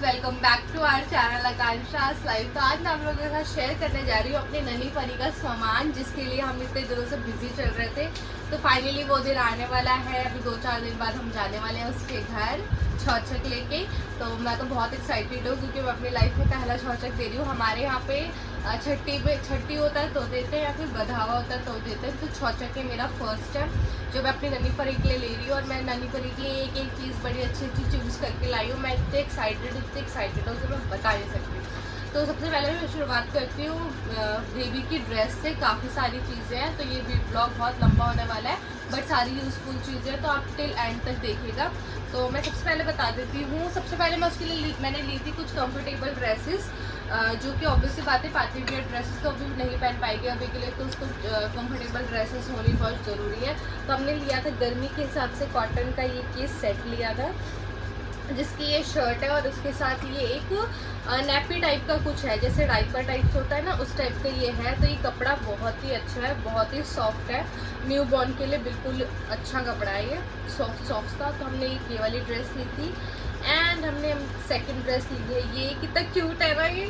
Welcome back to our channel Akanksha's life. तो आज मैं आप लोगों के साथ शेयर करने जा रही हूँ अपने ननी परी का सामान, जिसके लिए हम इतने दिनों से बिजी चल रहे थे। तो फाइनली वो दिन आने वाला है। अभी 2-4 दिन बाद हम जाने वाले हैं उसके घर छौचक लेके। तो मैं तो बहुत एक्साइटेड हूँ क्योंकि मैं अपनी लाइफ में पहला छौचक दे रही हूँ। हमारे यहाँ पे छठी होता है तो देते हैं, या फिर बधावा होता है तो देते हैं। तो छौचक है मेरा फर्स्ट है जो मैं अपनी ननी परी के लिए ले रही हूँ। और मैं ननी परी के लिए एक एक चीज़ बड़ी अच्छी चूज़ करके लाई हूँ। मैं इतने एक्साइटेड हूँ कि मैं बता नहीं सकती। तो सबसे पहले मैं शुरुआत करती हूँ बेबी की ड्रेस से। काफ़ी सारी चीज़ें हैं तो ये ब्लॉग बहुत लंबा होने वाला है, बट सारी यूज़फुल चीज़ें हैं तो आप टिल एंड तक देखिएगा। तो मैं सबसे पहले बता देती हूँ। सबसे पहले मैं उसके लिए मैंने ली थी कुछ कंफर्टेबल ड्रेसेस, जो कि ऑब्वियसली बात है पार्टी वियर ड्रेसेस तो अभी नहीं पहन पाएगी अभी के लिए, तो उसको कंफर्टेबल ड्रेसेस होनी बहुत ज़रूरी है। तो हमने लिया था गर्मी के हिसाब से कॉटन का ये केस सेट लिया था, जिसकी ये शर्ट है और उसके साथ ये एक नैपी टाइप का कुछ है, जैसे डाइपर टाइप्स होता है ना, उस टाइप का ये है। तो ये कपड़ा बहुत ही अच्छा है, बहुत ही सॉफ्ट है। न्यू बॉर्न के लिए बिल्कुल अच्छा कपड़ा है, ये सॉफ्ट था। तो हमने ये वाली ड्रेस ली थी एंड हमने सेकंड ड्रेस ली है। ये कितना क्यूट है ना ये।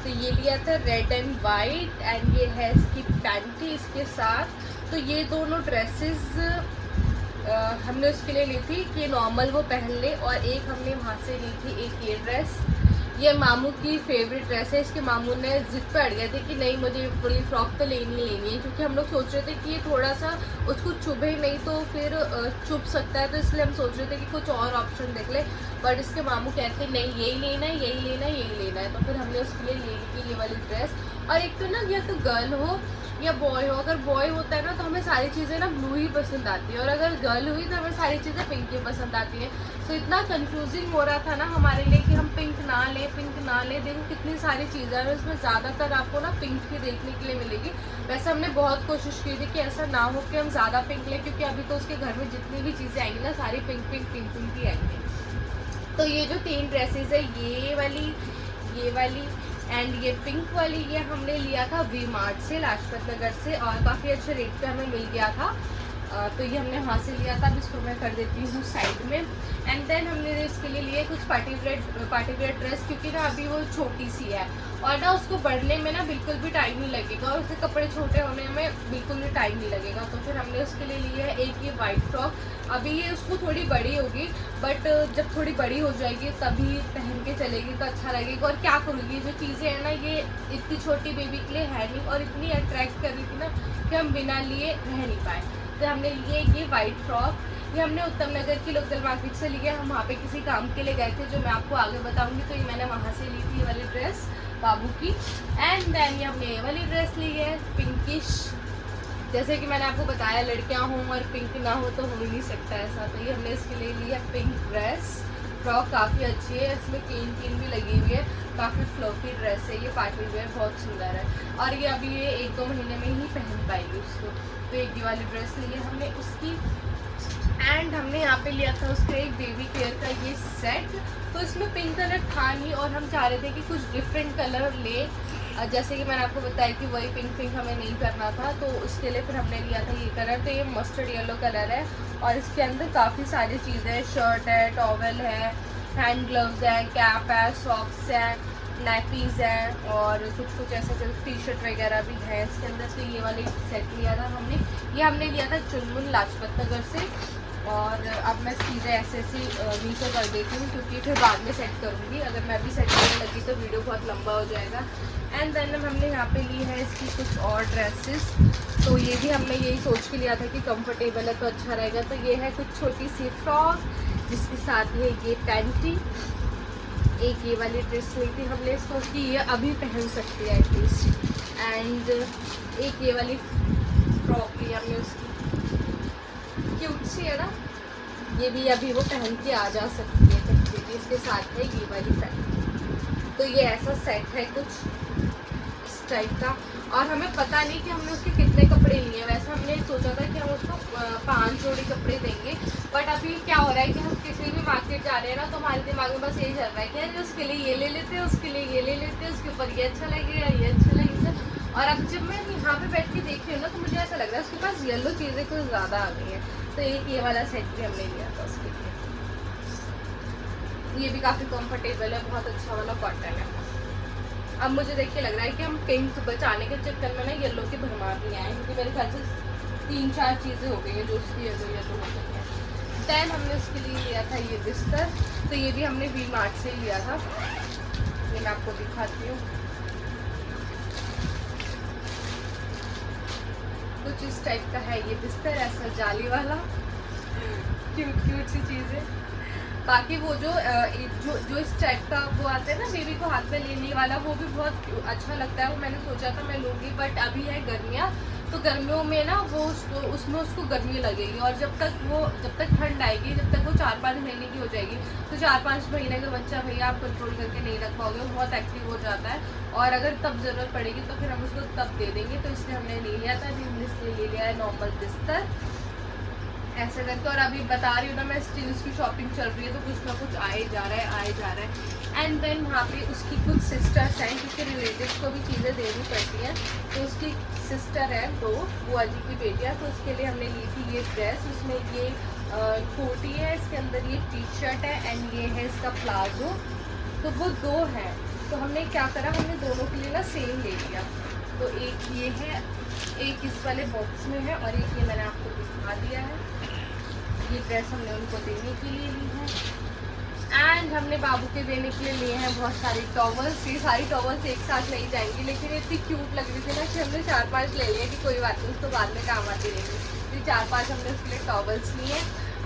तो ये लिया था रेड एंड वाइट एंड ये है इसकी पैंटी इसके साथ। तो ये दोनों ड्रेसेस हमने उसके लिए ली थी कि नॉर्मल वो पहन ले, और एक हमने वहाँ से ली थी एक ये ड्रेस। ये मामू की फेवरेट ड्रेस है। इसके मामू ने जिद पे अड़ गए थे कि नहीं मुझे फुली फ्रॉक तो लेनी है, क्योंकि हम लोग सोच रहे थे कि ये थोड़ा सा उसको चुभे नहीं तो फिर चुभ सकता है। तो इसलिए हम सोच रहे थे कि कुछ और ऑप्शन देख ले, बट इसके मामू कहते नहीं यही लेना है, यही लेना है, यही लेना है। तो फिर हमने उसके लिए ले ली थी ये वाली ड्रेस। और एक तो ना या तो गर्ल हो या बॉय हो, अगर बॉय होता है ना तो हमें सारी चीज़ें ना ब्लू ही पसंद आती है, और अगर गर्ल हुई तो हमें सारी चीज़ें पिंक ही पसंद आती है। तो इतना कंफ्यूजिंग हो रहा था ना हमारे लिए कि हम पिंक ना ले। देखो कितनी सारी चीज़ें हैं, इसमें ज़्यादातर आपको ना पिंक ही देखने के लिए मिलेगी। वैसे हमने बहुत कोशिश की थी कि ऐसा ना हो कि हम ज़्यादा पिंक लें, क्योंकि अभी तो उसके घर में जितनी भी चीज़ें आएंगी ना सारी पिंक ही आएंगी। तो ये जो 3 ड्रेसेस है, ये वाली एंड ये पिंक वाली, ये हमने लिया था वी मार्ट से, लाजपत नगर से, और काफ़ी अच्छे रेट पे हमें मिल गया था। तो ये हमने वहाँ से लिया था। अब इसको मैं कर देती हूँ साइड में। एंड देन हमने इसके लिए लिए कुछ पार्टी वेयर ड्रेस, क्योंकि ना अभी वो छोटी सी है और ना उसको बढ़ने में ना बिल्कुल भी टाइम नहीं लगेगा, और उसके कपड़े छोटे होने में बिल्कुल भी टाइम नहीं लगेगा। तो फिर हमने उसके लिए लिया है एक ये वाइट फ्रॉक। अभी ये उसको थोड़ी बड़ी होगी, बट जब थोड़ी बड़ी हो जाएगी तभी पहन के चलेगी तो अच्छा लगेगा। और क्या करूँगी, जो चीज़ें हैं ना ये इतनी छोटी बेबी के लिए है नहीं, और इतनी अट्रैक्ट कर रही थी ना कि हम बिना लिए रह नहीं पाए। तो हमने लिए ये वाइट फ्रॉक। ये हमने उत्तम नगर की लोकल मार्केट से लिया। हम वहाँ पे किसी काम के लिए गए थे जो मैं आपको आगे बताऊंगी। तो ये मैंने वहाँ से ली थी ये वाली ड्रेस बाबू की। एंड देन ये हमने ये वाली ड्रेस ली है पिंकिश। जैसे कि मैंने आपको बताया लड़कियाँ हों और पिंक ना हो तो हो ही नहीं सकता ऐसा। तो ये हमने इसके लिए ली है पिंक ड्रेस। फ्रॉक काफ़ी अच्छी है, इसमें केन भी लगी हुई है, काफ़ी फ्लफी ड्रेस है ये, पार्टी वेयर बहुत सुंदर है। और ये अभी ये 1-2 महीने में ही पहन पाएगी उसको। तो एक ये वाली ड्रेस ली है हमने उसकी। एंड हमने यहाँ पे लिया था उसका एक बेबी केयर का ये सेट। तो इसमें पिंक कलर था नहीं, और हम चाह रहे थे कि कुछ डिफरेंट कलर ले, जैसे कि मैंने आपको बताया कि वही पिंक हमें नहीं करना था। तो उसके लिए फिर हमने लिया था ये कलर। तो ये मस्टर्ड येलो कलर है, और इसके अंदर काफ़ी सारी चीज़ें हैं। शर्ट है, टॉवल है, हैंड ग्लव्स है, कैप है, सॉक्स है, नैपीज़ हैं, और कुछ ऐसे टी शर्ट वगैरह भी है इसके अंदर। तो ये वाले सेट लिया था हमने। ये हमने लिया था चुनमुन लाजपत नगर से। और अब मैं चीज़ें ऐसे नीचे कर देती हूँ, क्योंकि फिर बाद में सेट करूँगी। अगर मैं भी सेट करने लगी तो वीडियो बहुत लंबा हो जाएगा। एंड देन हमने यहाँ पे ली है इसकी कुछ और ड्रेसेस। तो ये भी हमने यही सोच के लिया था कि कंफर्टेबल है तो अच्छा रहेगा। तो ये है कुछ छोटी सी फ्रॉक, जिसके साथ है ये पैंटी। एक ये वाली ड्रेस ली थी हमने इसको कि ये अभी पहन सकती है एटलीस्ट। एंड एक ये वाली फ्रॉक ली हमने उसकी, क्यूट सी है ना, ये भी अभी वो पहन के आ जा सकती है कहीं भी। इसके साथ है ये वाली पैंट। तो ये ऐसा सेट है कुछ इस टाइप का। और हमें पता नहीं कि हमने उसके कितने कपड़े लिए। वैसे हमने सोचा था कि हम उसको 5 जोड़ी कपड़े देंगे, बट अभी क्या हो रहा है कि हम किसी भी मार्केट जा रहे हैं ना तो हमारे दिमाग में बस यही चल रहा है कि यार उसके लिए ये ले लेते हैं, उसके लिए ये ले लेते हैं, उसके ऊपर ये अच्छा लगेगा, ये अच्छा लगेगा। और अब जब मैं यहाँ पे बैठ के देख रही हूँ ना तो मुझे ऐसा लग रहा है उसके पास येलो चीज़ें कुछ ज़्यादा आ गई हैं। तो एक ये वाला सेट भी हमने लिया था उसके लिए। ये भी काफ़ी कंफर्टेबल है, बहुत अच्छा वाला कॉटन है। अब मुझे देख के लग रहा है कि हम पिंक बचाने के चक्कर में ना येलो के भरमार नहीं आए, क्योंकि मेरे ख्याल से 3-4 चीज़ें हो गई हैं जो उसकी येलो येलो हो गई हैं। दैन हमने उसके लिए लिया था ये बिस्तर, तो ये भी हमने वी मार्ट से ही लिया था। ये मैं आपको दिखाती हूँ, कुछ इस टाइप का है ये बिस्तर, ऐसा जाली वाला क्यूट क्यूट सी चीज़ है। बाकी वो जो इस टाइप का वो आता है ना बेबी को हाथ में लेने वाला, वो भी बहुत अच्छा लगता है। वो मैंने सोचा था मैं लूँगी, बट अभी है गर्मियाँ, तो गर्मियों में ना वो उसमें उसको गर्मी लगेगी, और जब तक ठंड आएगी, जब तक वो 4-5 महीने की हो जाएगी, तो 4-5 महीने का बच्चा भैया आप कंट्रोल करके नहीं रख पाओगे, वो बहुत एक्टिव हो जाता है, और अगर तब ज़रूरत पड़ेगी तो फिर हम उसको तब दे देंगे। तो इसलिए हमने ले लिया था, अभी हमने इसलिए ले लिया है नॉर्मल बिस्तर ऐसे करके। और अभी बता रही हूँ ना मैं, स्टिल उसकी शॉपिंग चल रही है, तो कुछ ना कुछ आए जा रहा है। एंड देन वहाँ पे उसकी कुछ सिस्टर्स हैं, क्योंकि रिलेटिव्स को भी चीज़ें देनी पड़ती हैं, तो उसकी सिस्टर है तो बुआ जी की बेटियाँ, तो उसके लिए हमने ली थी ये ड्रेस। उसमें ये कोटी है, इसके अंदर ये टी शर्ट है, एंड ये है इसका प्लाजो। तो वो 2 हैं, तो हमने क्या करा, हमने दोनों के लिए ना सेम ले लिया। तो एक ये है, एक इस वाले बॉक्स में है, और एक ये मैंने आपको दिखा दिया है। ये ड्रेस हमने उनको देने के लिए ली है। एंड हमने बाबू के देने के लिए लिए हैं बहुत सारी टॉवल्स। ये सारी टॉवल्स एक साथ नहीं जाएंगी, लेकिन इतनी क्यूट लग रही थी ना कि हमने 4-5 ले लिए कि कोई बात नहीं, उसको बाद में काम आती रहेगी। तो 4-5 हमने उसके लिए टॉवल्स लिए।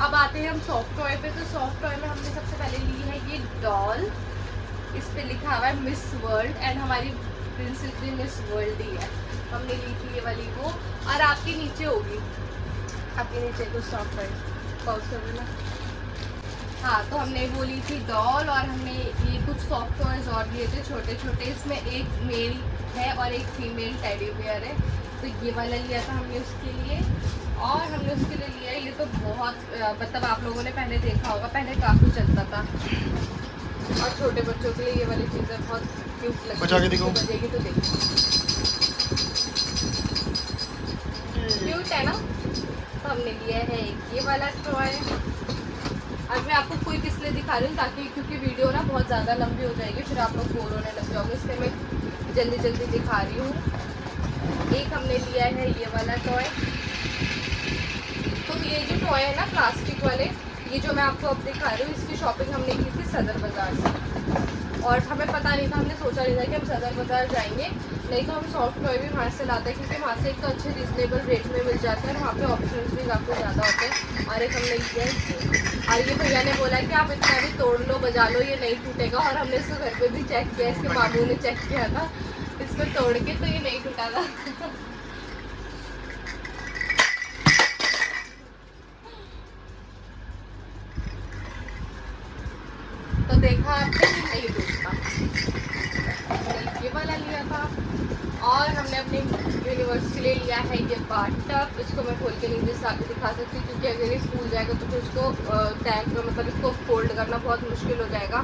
अब आते हैं हम सॉफ्ट टॉय पे। तो सॉफ्ट टॉय में हमने सबसे पहले ली है ये डॉल, इस पर लिखा हुआ है मिस वर्ल्ड, एंड हमारी प्रिंसेस भी मिस वर्ल्ड ही है। हमने ली थी ये वाली वो, और आपके नीचे होगी, आपके नीचे कुछ सॉफ्ट टॉय पॉज कर देना। हाँ, तो हमने वो ली थी डॉल, और हमने ये कुछ सॉफ्ट टॉयज और लिए थे छोटे छोटे। इसमें एक मेल है और एक फीमेल टेडी बियर है, तो ये वाला लिया था हमने उसके लिए। और हमने उसके लिए लिया, ये तो बहुत मतलब आप लोगों ने पहले देखा होगा, पहले काफ़ी चलता था, और छोटे बच्चों के लिए ये वाली चीज़ें बहुत क्यूट लगती है। बजेगी तो देखो, क्यूट है ना। तो हमने लिया है एक ये वाला टॉय। अब मैं आपको क्विक इसलिए दिखा रही हूँ ताकि, क्योंकि वीडियो ना बहुत ज़्यादा लंबी हो जाएगी, फिर आप लोग बोर होने लग जाओगे, इसलिए मैं जल्दी जल्दी दिखा रही हूँ। एक हमने लिया है ये वाला टॉय। तो ये जो टॉय है ना प्लास्टिक वाले, ये जो मैं आपको अब दिखा रही हूँ, इसकी शॉपिंग हमने की थी सदर बाज़ार से, और हमें पता नहीं था, हमने सोचा नहीं था कि हम सदर बाज़ार जाएंगे, नहीं तो हम सॉफ्ट टॉय भी वहाँ से लाते हैं, क्योंकि वहाँ से एक तो अच्छे रिजनेबल रेट में मिल जाते हैं, और वहाँ पे ऑप्शंस भी काफ़ी ज़्यादा होते हैं। और एक हमने लिया है, और ये भैया ने बोला कि आप इतना भी तोड़ लो, बजा लो, ये नहीं टूटेगा, और हमने इसको घर पे भी चेक किया, इसके मामू ने चेक किया था इसको तोड़ के, तो ये नहीं टूटा था। तो देखा आपने कि नहीं टूटता। ये वाला लिया था। और हमने अपनी यूनिवर्स के लिए लिया है ये बाथटब। इसको मैं खोल के नहीं दिखा सकती, क्योंकि अगर ये फूल जाएगा तो फिर उसको टैंक मतलब इसको फोल्ड करना बहुत मुश्किल हो जाएगा।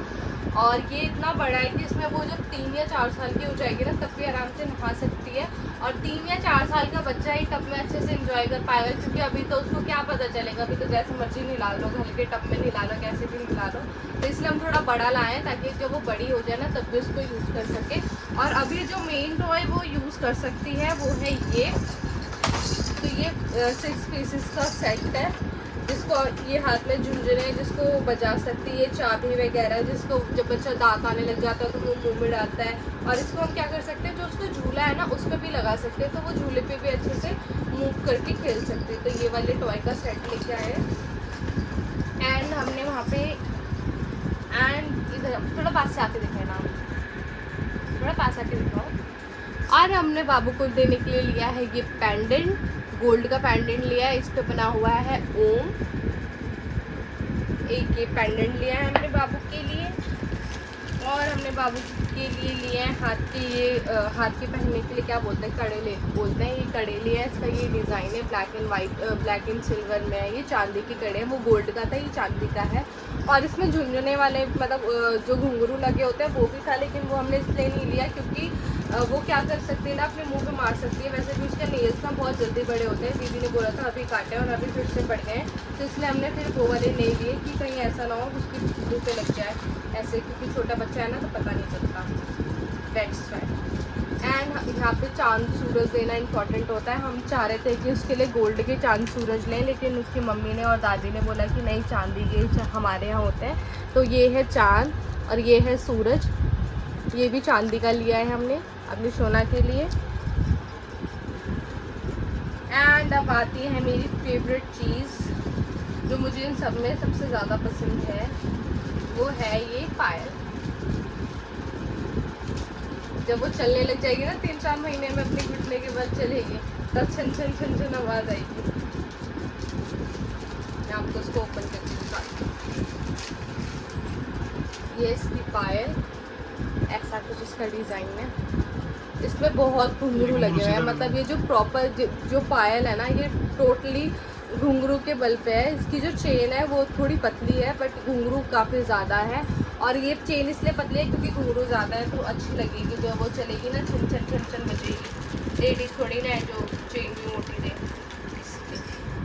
और ये इतना बड़ा है कि इसमें वो जब 3 या 4 साल की हो जाएगी ना, तब भी आराम से नहा सकती है, और 3 या 4 साल का बच्चा ही टब में अच्छे से एंजॉय कर पाएगा, क्योंकि अभी तो उसको क्या पता चलेगा, अभी तो जैसे मर्जी नहिला लो, घर के टब में नहिला लो, कैसे भी नहिला लो। तो इसलिए हम थोड़ा बड़ा लाएँ, ताकि जब वो बड़ी हो जाए ना तब भी उसको यूज़ कर सके। और अभी जो मेन टॉय वो यूज़ कर सकती है वो है ये। तो ये 6 पीसेस का सेट है, जिसको ये हाथ में झुंझुने, जिसको बजा सकती है, चाबी वगैरह, जिसको जब बच्चा दांत आने लग जाता है तो वो मुंह में डालता है। और इसको हम क्या कर सकते हैं, जो उसको झूला है ना उस पर भी लगा सकते हैं, तो वो झूले पे भी अच्छे से मूव करके खेल सकते हैं। तो ये वाले टॉय का सेट लेके आए। एंड हमने वहाँ पे, एंड इधर थोड़ा पास से आके दिखाए ना, थोड़ा पास आके दिखाओ। और हमने बाबू को देने के लिए लिया है ये पेंडेंट, गोल्ड का पेंडेंट लिया है, इस पे बना हुआ है ओम। एक ये पेंडेंट लिया है हमने बाबू के लिए। और हमने बाबू के लिए लिए हैं हाथ के, ये हाथ के पहनने के लिए क्या बोलते हैं, कड़े बोलते हैं, ये कड़े लिए हैं। इसका ये डिज़ाइन है black and white, black and silver में है। ये चांदी के कड़े हैं, वो गोल्ड का था, ये चांदी का है। और इसमें झुंझुने वाले मतलब जो घुंघरू लगे होते हैं वो भी था, लेकिन वो हमने इसलिए नहीं लिया क्योंकि वो क्या कर सकती है ना, अपने मुंह पे मार सकती है। वैसे भी उसके नेल्स ना बहुत जल्दी बड़े होते हैं, दीदी ने बोला था अभी काटे और अभी फिर से बढ़ गए हैं, तो इसलिए हमने फिर वो वाले नहीं लिए कि कहीं ऐसा ना हो उसकी मुँह पे लग जाए। ऐसे, क्योंकि छोटा बच्चा है ना तो पता नहीं चलता, दैट्स वाई। एंड यहाँ पे चांद सूरज देना इम्पॉर्टेंट होता है। हम चाह रहे थे कि उसके लिए गोल्ड के चांद सूरज लें, लेकिन उसकी मम्मी ने और दादी ने बोला कि नहीं, चांदी के हमारे यहाँ होते हैं। तो ये है चांद और ये है सूरज, ये भी चांदी का लिया है हमने अपनी सोना के लिए। एंड अब आती है मेरी फेवरेट चीज़ जो मुझे इन सब में सबसे ज़्यादा पसंद है, वो है ये पायल। जब वो चलने लग जाएगी ना 3-4 महीने में, अपने घुटने के बल चलेगी, तब छन छन छन छन आवाज़ आएगी। मैं आपको उसको ओपन करके दिखाती हूँ। ये इसकी पायल, ऐसा कुछ इसका डिज़ाइन है। इसमें बहुत घुंघरू लगे हुए हैं, मतलब ये जो प्रॉपर जो पायल है ना, ये टोटली घुंघरू के बल पे है। इसकी जो चेन है वो थोड़ी पतली है, बट घुंघरू काफ़ी ज़्यादा है। और ये चेन इसलिए पतली है क्योंकि घुंघरू ज़्यादा है, तो अच्छी लगेगी जब वो चलेगी ना, छन छन छन छन बजेगी। लेडीज थोड़ी ना है जो चेन भी मोटी दे,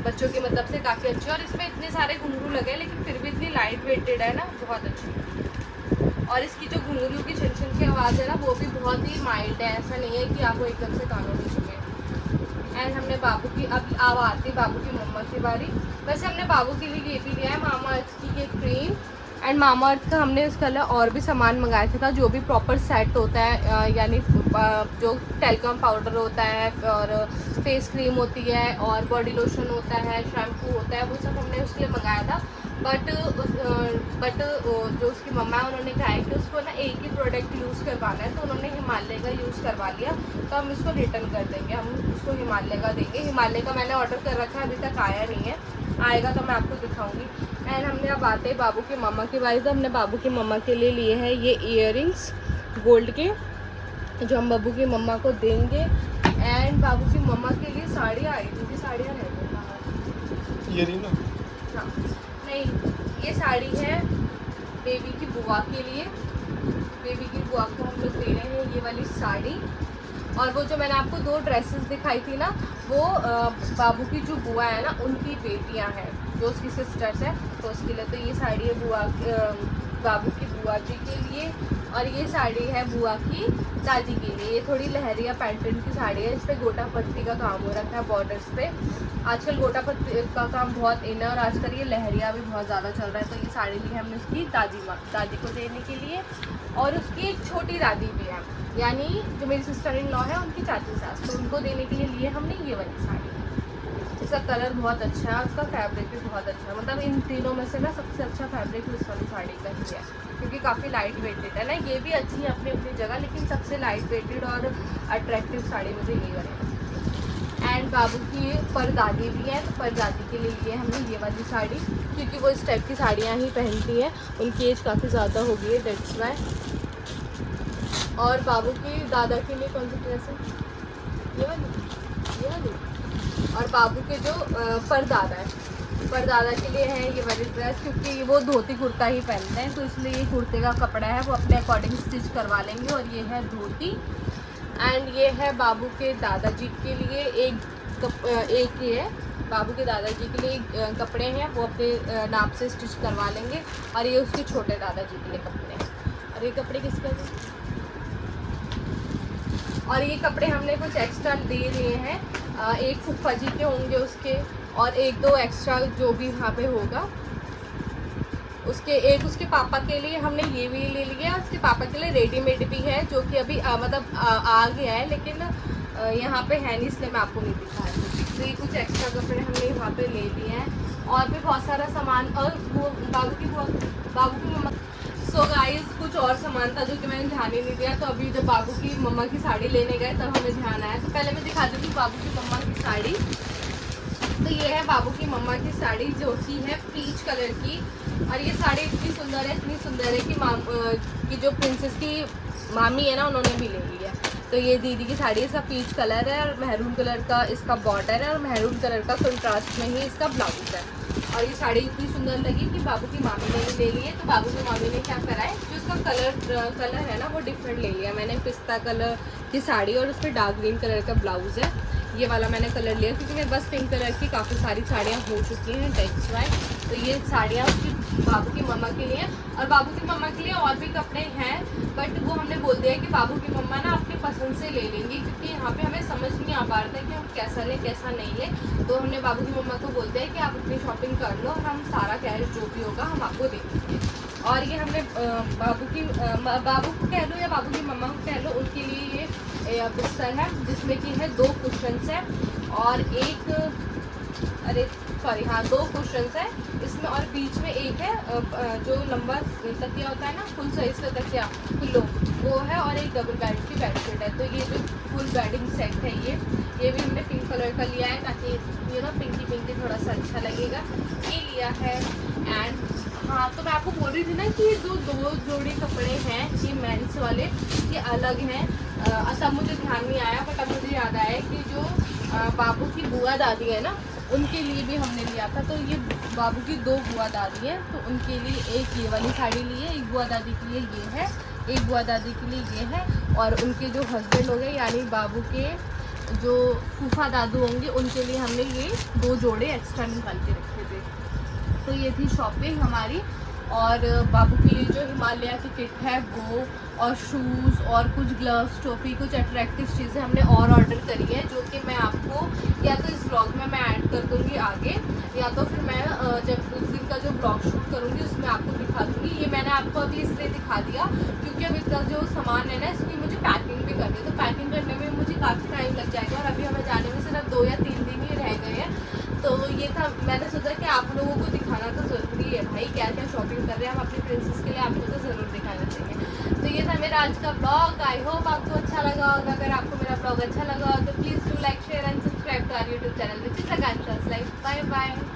बच्चों की मतलब से काफ़ी अच्छी। और इसमें इतने सारे घुंघरू लगे हैं, लेकिन फिर भी इतनी लाइट वेटेड है ना, बहुत अच्छी। और इसकी जो घुंघरू की छन छन की आवाज़ है ना, वो भी बहुत ही माइल्ड है, ऐसा नहीं है कि आपको एकदम से कानों में चुके। एंड हमने बाबू की, अब आती बाबू की मम्मा की बारी। वैसे हमने बाबू के लिए ये भी लिया है मामा अर्थ की ये क्रीम। एंड मामा अर्थ का हमने इसके अलावा और भी सामान मंगाया था, जो भी प्रॉपर सेट होता है, यानी जो टेल्कम पाउडर होता है और फेस क्रीम होती है और बॉडी लोशन होता है, शैम्पू होता है, वो सब हमने उसके लिए मंगाया था। बट जो उसकी मम्मा है उन्होंने कहा है कि उसको ना एक ही प्रोडक्ट यूज़ करवाना है, तो उन्होंने हिमालय का यूज़ करवा लिया। तो हम इसको रिटर्न कर देंगे, हम उसको हिमालय का देंगे। हिमालय का मैंने ऑर्डर कर रखा है, अभी तक आया नहीं है, आएगा तो मैं आपको दिखाऊंगी। एंड हमने अब आते हैं बाबू की मम्मा की बारी। तो हमने बाबू की मम्मा के लिए लिए हैं ये इयररिंग्स गोल्ड के, जो हम बाबू की मम्मा को देंगे। एंड बाबू की मम्मा के लिए साड़ियाँ आई थी, साड़ियाँ रह गई बाहर। हाँ नहीं, ये साड़ी है बेबी की बुआ के लिए। बेबी की बुआ को हम लोग दे रहे हैं ये वाली साड़ी। और वो जो मैंने आपको 2 ड्रेसेस दिखाई थी ना, वो बाबू की जो बुआ है ना, उनकी बेटियां हैं, जो उसकी सिस्टर्स हैं, तो उसके लिए। तो ये साड़ी है बाबू की बुआ जी के लिए, और ये साड़ी है बुआ की दादी के लिए। ये थोड़ी लहरिया पैटर्न की साड़ी है, इस पर गोटा पत्ती का काम हो रखा है बॉर्डर्स पे। आजकल गोटा पत्ती का काम बहुत इन है, और आजकल ये लहरिया भी बहुत ज़्यादा चल रहा है। तो ये साड़ी ली हमने उसकी दादी को देने के लिए। और उसकी एक छोटी दादी भी है, यानी जो मेरी सिस्टर इन लॉ है, उनकी चाची सास, तो उनको देने के लिए लिए हमने ये वाली साड़ी। इसका कलर बहुत अच्छा है, उसका फैब्रिक भी बहुत अच्छा है। मतलब इन तीनों में से ना सबसे अच्छा फैब्रिक उस वाली साड़ी का ही है, क्योंकि काफ़ी लाइट वेटेड है ना। ये भी अच्छी है अपनी अपनी जगह, लेकिन सबसे लाइट वेटेड और अट्रैक्टिव साड़ी मुझे ये वाली। एंड बाबू की परदादी भी है, तो परदादी के लिए लिए हमने ये वाली साड़ी, क्योंकि वो इस टाइप की साड़ियाँ ही पहनती हैं। उनकी एज काफ़ी ज़्यादा हो गई है, दैट्स वाई। और बाबू की दादा के लिए कौन सी ड्रेस है? ये वाली। और बाबू के जो परदादा है, परदादा के लिए है ये वाली ड्रेस, क्योंकि वो धोती कुर्ता ही पहनते हैं, तो इसलिए ये कुर्ते का कपड़ा है, वो अपने अकॉर्डिंग स्टिच करवा लेंगे। और ये है धोती। एंड ये है बाबू के दादाजी के लिए एक ये है बाबू के दादाजी के लिए कपड़े हैं, वो अपने नाप से स्टिच करवा लेंगे। और ये उसके छोटे दादाजी के लिए कपड़े हैं। और ये कपड़े किसके हैं? और ये कपड़े हमने कुछ एक्स्ट्रा दे लिए हैं, एक फूफा जी के होंगे उसके, और 1-2 एक्स्ट्रा जो भी वहाँ पे होगा उसके। एक उसके पापा के लिए हमने ये भी ले लिया, उसके पापा के लिए रेडीमेड भी है, जो कि अभी मतलब आ गया है, लेकिन यहाँ पे है नहीं, इसलिए मैं आपको नहीं दिखाया। तो ये कुछ एक्स्ट्रा कपड़े हमने वहाँ पे ले लिए हैं, और भी बहुत सारा सामान। और वो बाबू की मम्मा। सो गाइस, कुछ और सामान था जो कि मैंने ध्यान ही नहीं दिया। तो अभी जब बाबू की मम्मा की साड़ी लेने गए तब हमें ध्यान आया। तो पहले मैं दिखा देती हूँ बाबू की मम्मा की साड़ी। तो ये है बाबू की मम्मा की साड़ी, जो कि है पीच कलर की। और ये साड़ी इतनी सुंदर है कि जो प्रिंसेस की मामी है ना, उन्होंने भी ले ली है। तो ये दीदी की साड़ी, इसका पीच कलर है और महरून कलर का इसका बॉर्डर है, और महरून कलर का कंट्रास्ट में ही इसका ब्लाउज है। और ये साड़ी इतनी सुंदर लगी कि बाबू की मामी ने भी ले ली है। तो बाबू की मामी ने क्या करा है, जो इसका कलर है ना, वो डिफरेंट ले लिया। मैंने पिस्ता कलर की साड़ी और उस पर डार्क ग्रीन कलर का ब्लाउज है, ये वाला मैंने कलर लिया, क्योंकि मेरे पास पिंक कलर की काफ़ी सारी साड़ियाँ हो चुकी हैं, दैट्स वाई। तो ये साड़ियाँ उसकी बाबू की मम्मा के लिए और बाबू की मम्मा के लिए और भी कपड़े हैं, बट वो हमने बोल दिया है कि बाबू की मम्मा ना अपनी पसंद से ले लेंगी, क्योंकि यहाँ पे हमें समझ नहीं आ पा रहा था कि हम कैसा लें कैसा नहीं लें। तो हमने बाबू की मम्मा को बोल दिया है कि आप अपनी शॉपिंग कर लो और हम सारा कैश जो भी होगा हम आपको दे देंगे। और ये हमने बाबू को कह लो या बाबू की मम्मा को कह लो, उनके लिए ये बिस्तर है जिसमें कि है 2 कुशन्स है और एक दो कुशन्स है इसमें, और बीच में एक है जो लंबा तकिया होता है ना, फुल साइज का तकिया पिलो, वो है, और एक डबल बेड की बेडशीट है। तो ये जो फुल बेडिंग सेट है ये भी हमने पिंक कलर का लिया है ताकि ये ना पिंकी पिंकी थोड़ा सा अच्छा लगेगा, ये लिया है। एंड हाँ, तो मैं आपको बोल रही थी ना कि जो 2 जोड़ी कपड़े हैं ये मेंस वाले ये अलग हैं, तब मुझे ध्यान नहीं आया, बट अब मुझे याद आया कि जो बाबू की बुआ दादी है ना उनके लिए भी हमने लिया था। तो ये बाबू की 2 बुआ दादी हैं, तो उनके लिए एक ये वाली साड़ी ली है, एक बुआ दादी के लिए ये है, एक बुआ दादी के लिए ये है, और उनके जो हस्बैंड हो गए यानी बाबू के जो फूफा दादू होंगे उनके लिए हमने ये 2 जोड़े एक्स्ट्रा निकाल के रखे थे। तो ये थी शॉपिंग हमारी, और बाबू के लिए जो हिमालय की किट है वो, और शूज़ और कुछ ग्लव्स, टोपी, कुछ अट्रैक्टिव चीज़ें हमने और ऑर्डर करी है, जो कि मैं आपको या तो इस ब्लॉग में मैं ऐड कर दूँगी आगे, या तो फिर मैं जब उस दिन का जो ब्लॉग शूट करूँगी उसमें आपको दिखा दूँगी। ये मैंने आपको अभी इसलिए दिखा दिया क्योंकि अब इसका जो सामान है ना इसकी मुझे पैकिंग भी करनी है, तो पैकिंग करने में मुझे काफ़ी टाइम लग जाएगा, और अभी हमें जाने में सिर्फ 2 या 3 दिन ही रह गए हैं। तो ये था, मैंने सोचा कि आप लोगों को दिखाना तो ज़रूरी है भाई, क्या क्या शॉपिंग कर रहे हैं हम अपनी प्रिंसेस के लिए, आपको तो ज़रूर दिखाना चाहिए। तो ये था मेरा आज का ब्लॉग, आई होप आपको अच्छा लगा होगा। अगर आपको मेरा ब्लॉग अच्छा लगा हो तो please do like, share and subscribe to our YouTube channel which is Akanksha's life. Bye bye.